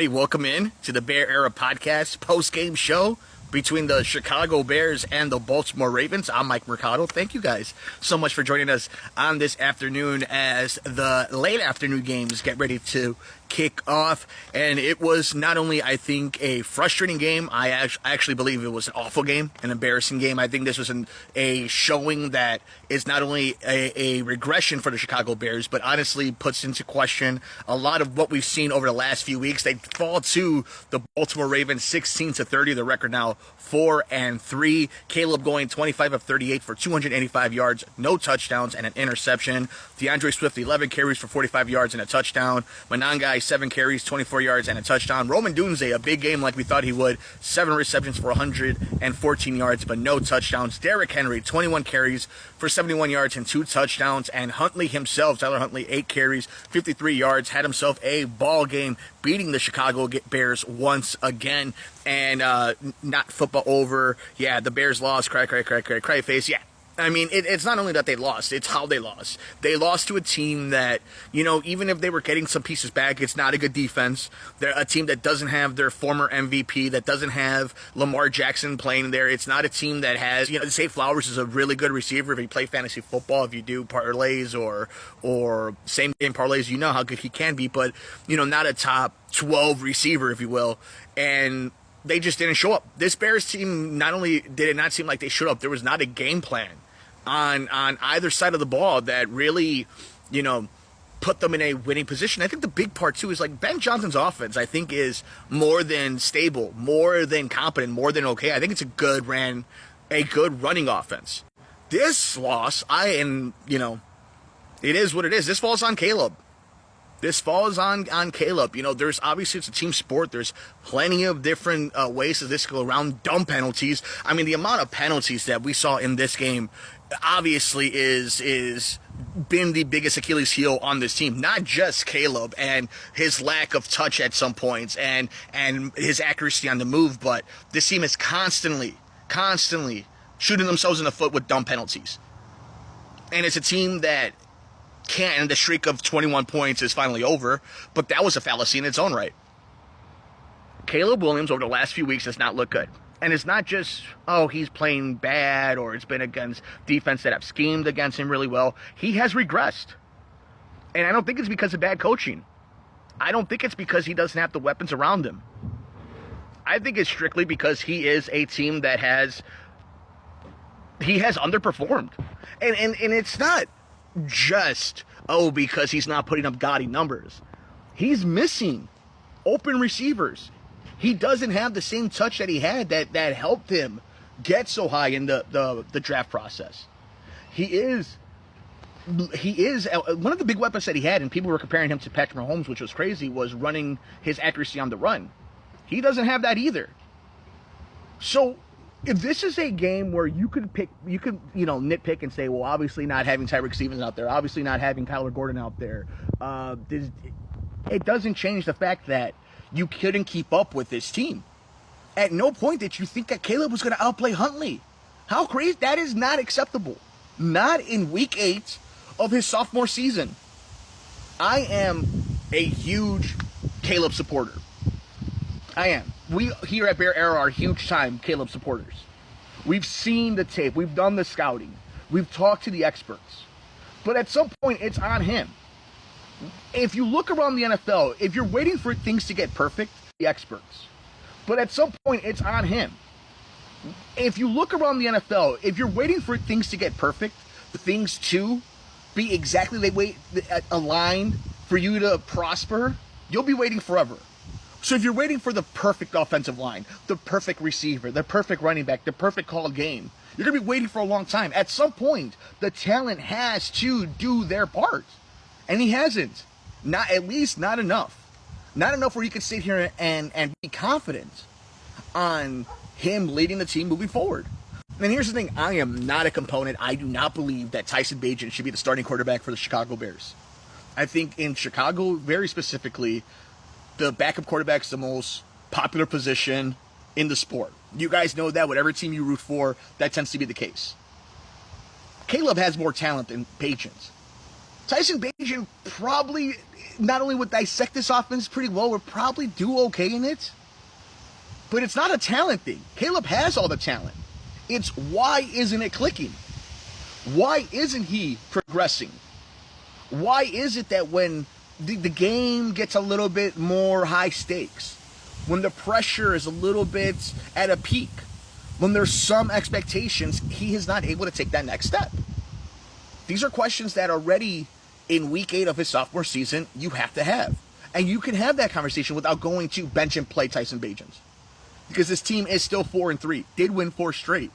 Hey, welcome in to the Bear Era Podcast post-game show between the Chicago Bears and the Baltimore Ravens. I'm Mike Mercado. Thank you guys so much for joining us on this afternoon as the late afternoon games get ready to kick off. And it was not only, I think, a frustrating game, I actually believe it was an awful game, an embarrassing game. I think this was a showing that is not only a regression for the Chicago Bears, but honestly puts into question a lot of what we've seen over the last few weeks. They fall to the Baltimore Ravens 16-30, the record now 4-3. Caleb going 25 of 38 for 285 yards, no touchdowns, and an interception. DeAndre Swift, 11 carries for 45 yards and a touchdown. Monangai, 7 carries, 24 yards, and a touchdown. Roman Dunze, a big game like we thought he would, 7 receptions for 114 yards, but no touchdowns. Derrick Henry, 21 carries for 71 yards and 2 touchdowns. And Huntley himself, Tyler Huntley, 8 carries, 53 yards, had himself a ball game, beating the Chicago Bears once again. And not football over. Yeah, the Bears lost. Cry face. Yeah. I mean, it's not only that they lost, it's how they lost. They lost to a team that, even if they were getting some pieces back, it's not a good defense. They're a team that doesn't have their former MVP, that doesn't have Lamar Jackson playing there. It's not a team that has, Zay Flowers is a really good receiver if you play fantasy football, if you do parlays or same game parlays, you know how good he can be, but, not a top 12 receiver, if you will. And they just didn't show up. This Bears team, not only did it not seem like they showed up, there was not a game plan on either side of the ball that really, put them in a winning position. I think the big part, too, is like Ben Johnson's offense, I think, is more than stable, more than competent, more than okay. I think it's a good running offense. This loss, it is what it is. This falls on Caleb. There's obviously, it's a team sport. There's plenty of different ways that this go around. Dumb penalties. I mean, the amount of penalties that we saw in this game obviously is been the biggest Achilles heel on this team. Not just Caleb and his lack of touch at some points and his accuracy on the move, but this team is constantly shooting themselves in the foot with dumb penalties. And it's a team that can't, and the streak of 21 points is finally over, but that was a fallacy in its own right. Caleb Williams over the last few weeks does not look good. And it's not just, he's playing bad or it's been against defense that have schemed against him really well. He has regressed. And I don't think it's because of bad coaching. I don't think it's because he doesn't have the weapons around him. I think it's strictly because he is a team that has underperformed. And it's not just, because he's not putting up gaudy numbers. He's missing open receivers. He doesn't have the same touch that he had that helped him get so high in the draft process. He is one of the big weapons that he had, and people were comparing him to Patrick Mahomes, which was crazy, was running his accuracy on the run. He doesn't have that either. So if this is a game where you could nitpick and say, well, obviously not having Tyreek Stevens out there, obviously not having Kyler Gordon out there, it doesn't change the fact that you couldn't keep up with this team. At no point did you think that Caleb was going to outplay Huntley. How crazy? That is not acceptable. Not in week 8 of his sophomore season. I am a huge Caleb supporter. I am. We here at Bear Era are huge-time Caleb supporters. We've seen the tape. We've done the scouting. We've talked to the experts. But at some point, it's on him. If you look around the NFL, if you're waiting for things to get perfect, the experts. But at some point, it's on him. If you look around the NFL, if you're waiting for things to get perfect, things to be exactly the way aligned for you to prosper, you'll be waiting forever. So if you're waiting for the perfect offensive line, the perfect receiver, the perfect running back, the perfect called game, you're going to be waiting for a long time. At some point, the talent has to do their part. And he hasn't. At least not enough. Not enough where you can sit here and be confident on him leading the team moving forward. And here's the thing. I am not a component. I do not believe that Tyson Bagent should be the starting quarterback for the Chicago Bears. I think in Chicago, very specifically, the backup quarterback is the most popular position in the sport. You guys know that. Whatever team you root for, that tends to be the case. Caleb has more talent than Bagent. Tyson Bagent probably not only would dissect this offense pretty well, would probably do okay in it. But it's not a talent thing. Caleb has all the talent. It's why isn't it clicking? Why isn't he progressing? Why is it that when the game gets a little bit more high stakes, when the pressure is a little bit at a peak, when there's some expectations, he is not able to take that next step? These are questions that already in week 8 of his sophomore season, you have to have. And you can have that conversation without going to bench and play Tyson Bagent. Because this team is still 4-3, did win 4 straight.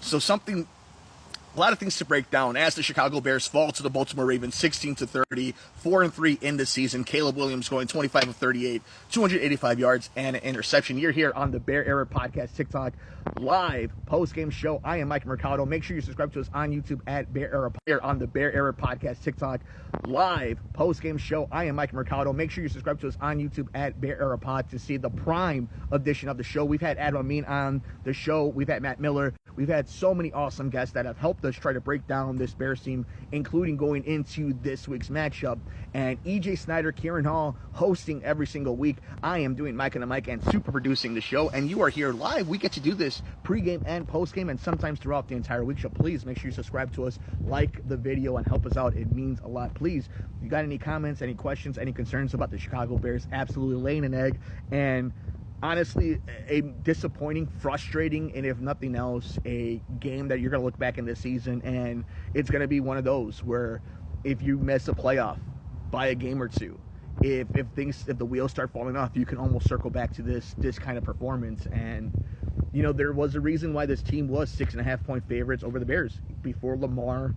So a lot of things to break down as the Chicago Bears fall to the Baltimore Ravens 16-30, 4-3 in the season. Caleb Williams going 25 of 38, 285 yards and an interception. You're here on the Bear Era Podcast TikTok live post-game show. I am Mike Mercado. Make sure you subscribe to us on YouTube at Bear Era. Here on the Bear Era Podcast TikTok live post-game show. I am Mike Mercado. Make sure you subscribe to us on YouTube at Bear Era Pod to see the prime edition of the show. We've had Adam Amin on the show. We've had Matt Miller. We've had so many awesome guests that have helped us try to break down this Bears team, including going into this week's matchup. And EJ Snyder, Kieran Hall hosting every single week. I am doing Mike and the Mike and super producing the show. And you are here live. We get to do this pregame and postgame and sometimes throughout the entire week. So please make sure you subscribe to us, like the video, and help us out. It means a lot. Please, if you got any comments, any questions, any concerns about the Chicago Bears, absolutely laying an egg. And honestly, a disappointing, frustrating, and if nothing else, a game that you're going to look back in this season, and it's going to be one of those where if you miss a playoff by a game or two, if the wheels start falling off, you can almost circle back to this kind of performance. And there was a reason why this team was 6.5-point favorites over the Bears before Lamar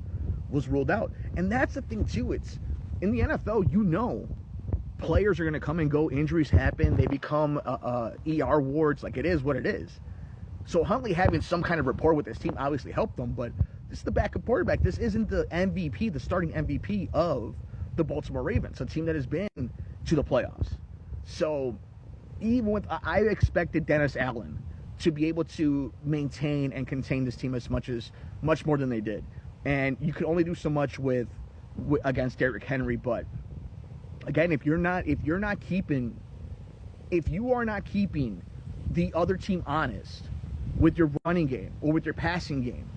was ruled out. And that's the thing too. It's in the NFL, players are going to come and go. Injuries happen. They become ER wards. Like, it is what it is. So Huntley having some kind of rapport with this team obviously helped them, but this is the backup quarterback. This isn't the MVP, the starting MVP of the Baltimore Ravens, a team that has been to the playoffs. So even I expected Dennis Allen to be able to maintain and contain this team much more than they did. And you could only do so much against Derrick Henry, but again, if you are not keeping the other team honest with your running game or with your passing game,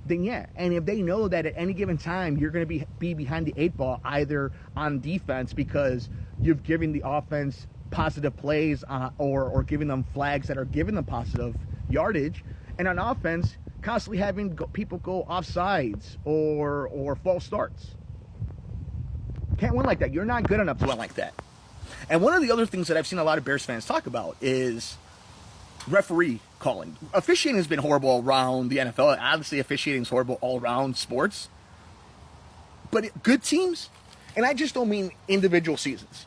then yeah. And if they know that at any given time you're going to be behind the 8 ball, either on defense because you've given the offense positive plays or giving them flags that are giving them positive yardage, and on offense constantly having people go offsides or false starts. Can't win like that. You're not good enough to win like that. And one of the other things that I've seen a lot of Bears fans talk about is referee calling. Officiating has been horrible around the NFL. Obviously, officiating is horrible all around sports. But good teams, and I just don't mean individual seasons,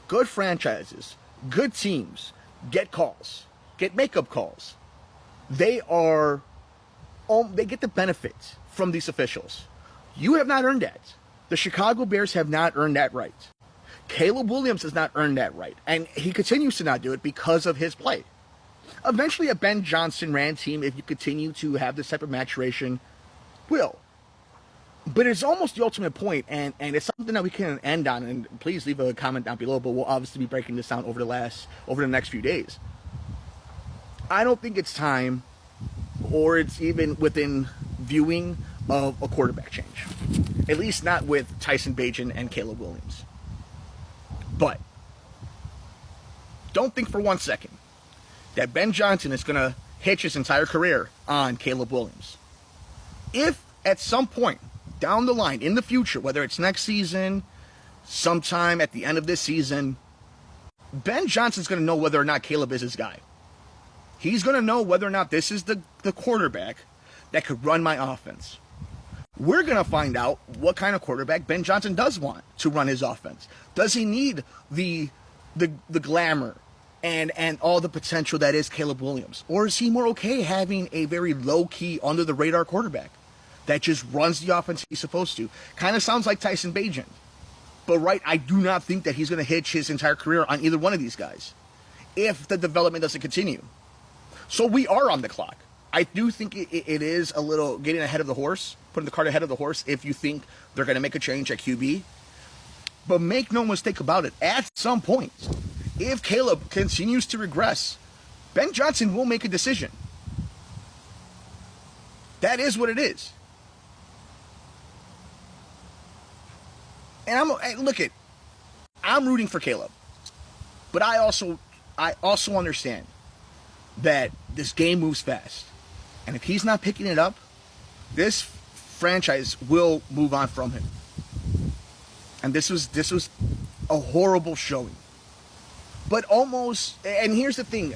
good franchises, good teams get calls, get makeup calls. They get the benefit from these officials. You have not earned that. The Chicago Bears have not earned that right. Caleb Williams has not earned that right, and he continues to not do it because of his play. Eventually, a Ben Johnson-ran team, if you continue to have this type of maturation, will. But it's almost the ultimate point, and it's something that we can end on, and please leave a comment down below, but we'll obviously be breaking this down over the next few days. I don't think it's time, or it's even within viewing of a quarterback change. At least not with Tyson Bagent and Caleb Williams. But don't think for 1 second that Ben Johnson is going to hitch his entire career on Caleb Williams. If at some point down the line in the future, whether it's next season, sometime at the end of this season, Ben Johnson's going to know whether or not Caleb is his guy. He's going to know whether or not this is the quarterback that could run my offense. We're going to find out what kind of quarterback Ben Johnson does want to run his offense. Does he need the glamour and all the potential that is Caleb Williams? Or is he more okay having a very low-key, under-the-radar quarterback that just runs the offense he's supposed to? Kind of sounds like Tyson Bagent. But I do not think that he's going to hitch his entire career on either one of these guys if the development doesn't continue. So we are on the clock. I do think it is a little getting ahead of the horse, putting the cart ahead of the horse if you think they're going to make a change at QB. But make no mistake about it, at some point, if Caleb continues to regress, Ben Johnson will make a decision. That is what it is. And I'm rooting for Caleb. But I also understand that this game moves fast. And if he's not picking it up, this franchise will move on from him. And this was a horrible showing. But almost, and here's the thing,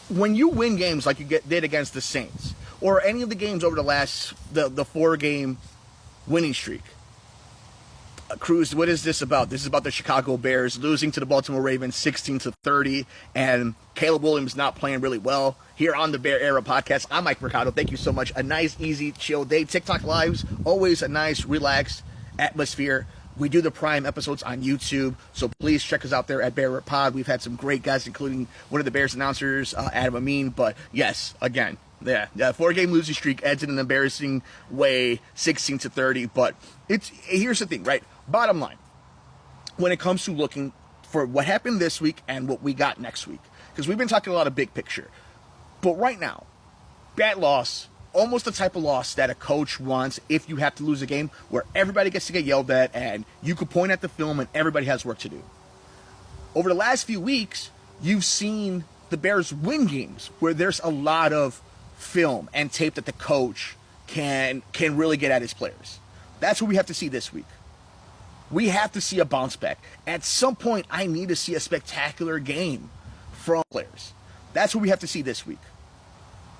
when you win games like you did against the Saints, or any of the games over the 4-game winning streak, Cruz, what is this about? This is about the Chicago Bears losing to the Baltimore Ravens 16-30, and Caleb Williams not playing really well. Here on the Bear Era Podcast, I'm Mike Mercado. Thank you so much. A nice, easy, chill day. TikTok Lives, always a nice, relaxed atmosphere. We do the Prime episodes on YouTube, so please check us out there at Bear Era Pod. We've had some great guests, including one of the Bears announcers, Adam Amin. But yes, again, the 4-game losing streak ends in an embarrassing way, 16-30. But here's the thing, right? Bottom line, when it comes to looking for what happened this week and what we got next week, because we've been talking a lot of big picture. But right now, bad loss, almost the type of loss that a coach wants if you have to lose a game where everybody gets to get yelled at and you could point at the film and everybody has work to do. Over the last few weeks, you've seen the Bears win games where there's a lot of film and tape that the coach can really get at his players. That's what we have to see this week. We have to see a bounce back. At some point, I need to see a spectacular game from players. That's what we have to see this week.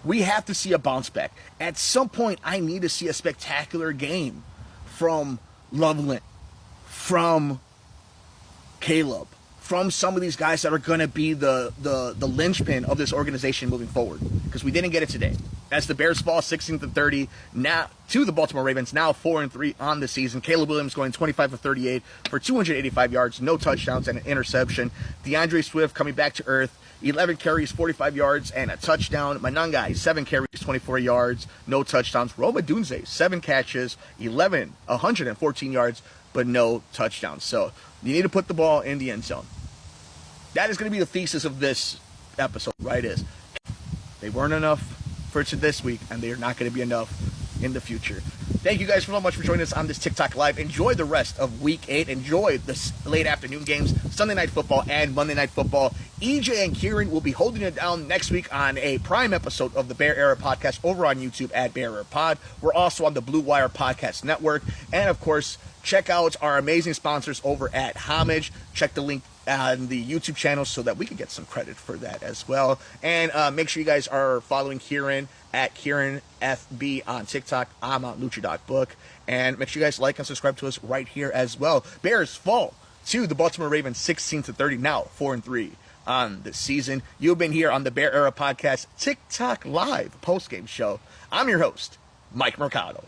We have to see a bounce back. At some point, I need to see a spectacular game from Loveland, from Caleb, from some of these guys that are going to be the linchpin of this organization moving forward. Because we didn't get it today. As the Bears fall 16-30 now to the Baltimore Ravens, now 4-3 on the season. Caleb Williams going 25-38 for 285 yards, no touchdowns, and an interception. DeAndre Swift coming back to earth, 11 carries, 45 yards, and a touchdown. Manangai, 7 carries, 24 yards, no touchdowns. Roma Dunze, 7 catches, 114 yards, but no touchdowns. So you need to put the ball in the end zone. That is going to be the thesis of this episode, right? They weren't enough for this week, and they are not going to be enough in the future. Thank you guys so much for joining us on this TikTok Live. Enjoy the rest of Week 8. Enjoy the late afternoon games, Sunday Night Football and Monday Night Football. EJ and Kieran will be holding it down next week on a Prime episode of the Bear Era Podcast over on YouTube at Bear Era Pod. We're also on the Blue Wire Podcast Network. And, of course, check out our amazing sponsors over at Homage. Check the link on the YouTube channel so that we can get some credit for that as well. And make sure you guys are following Kieran at KieranFB on TikTok. I'm on LuchaDocBook. And make sure you guys like and subscribe to us right here as well. Bears fall to the Baltimore Ravens 16-30, now 4-3 on the season. You've been here on the Bear Era Podcast TikTok Live postgame show. I'm your host, Mike Mercado.